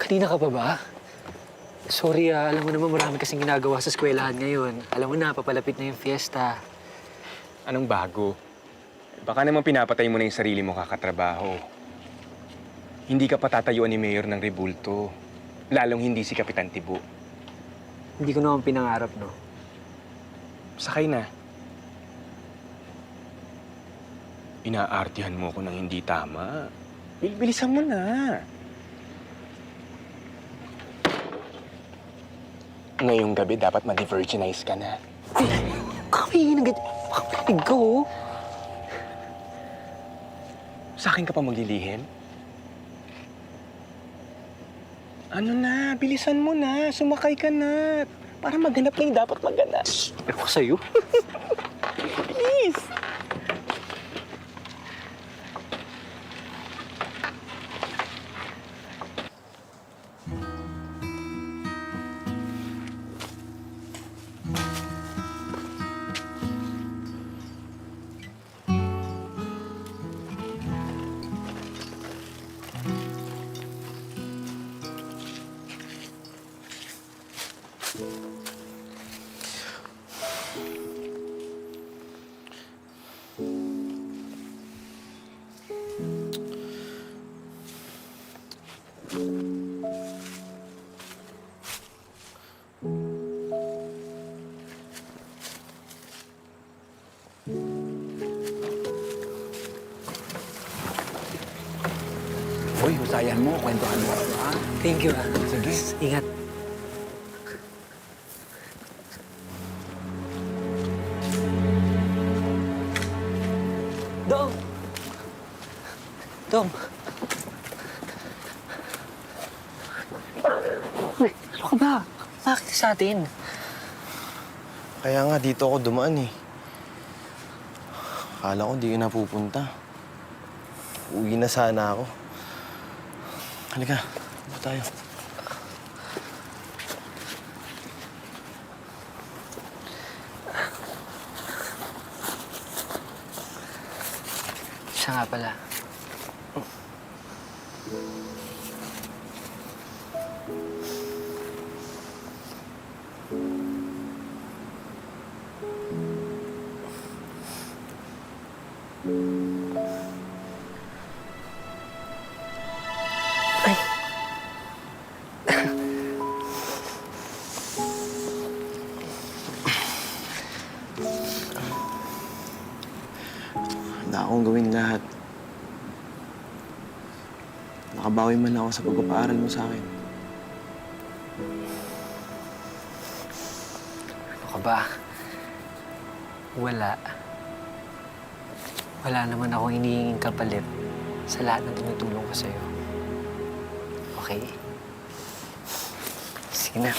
Kanina ka pa ba? Sorry alam mo naman marami kasing ginagawa sa eskwelahan ngayon. Alam mo na, papalapit na yung fiesta. Anong bago? Baka naman pinapatay mo na yung sarili mo kakatrabaho. Hindi ka patatayuan ni Mayor ng rebulto. Lalong hindi si Kapitan Tibo. Hindi ko naman pinangarap, no? Sakay na. Inaartihan mo ko ng hindi tama. Bilisan mo na. Ngayong gabi, dapat ma-virginize ka na. Kami nag... Ikaw, Sa akin ka pa maglilihim? Ano na, bilisan mo na. Sumakay ka na. Para maghanap na yung dapat maghanap. ako sa'yo. Please! Uy, husayan mo. Kwentuhan mo. Ha? Thank you, Sige. Ingat. Dong! Dong! Uy, ano ka ba? Bakit sa atin? Kaya nga, dito ako dumaan eh. Akala ko di ka napupunta. Uwi na sana ako. Halika, ano tayo? Siya nga pala. Handa akong gawin lahat. Nakabawi man ako sa pagpapaaral mo sa akin. Ano ka ba? Wala. Wala naman akong hinihinging kapalit sa lahat ng tinutulong ko sa'yo. Okay? Sige na.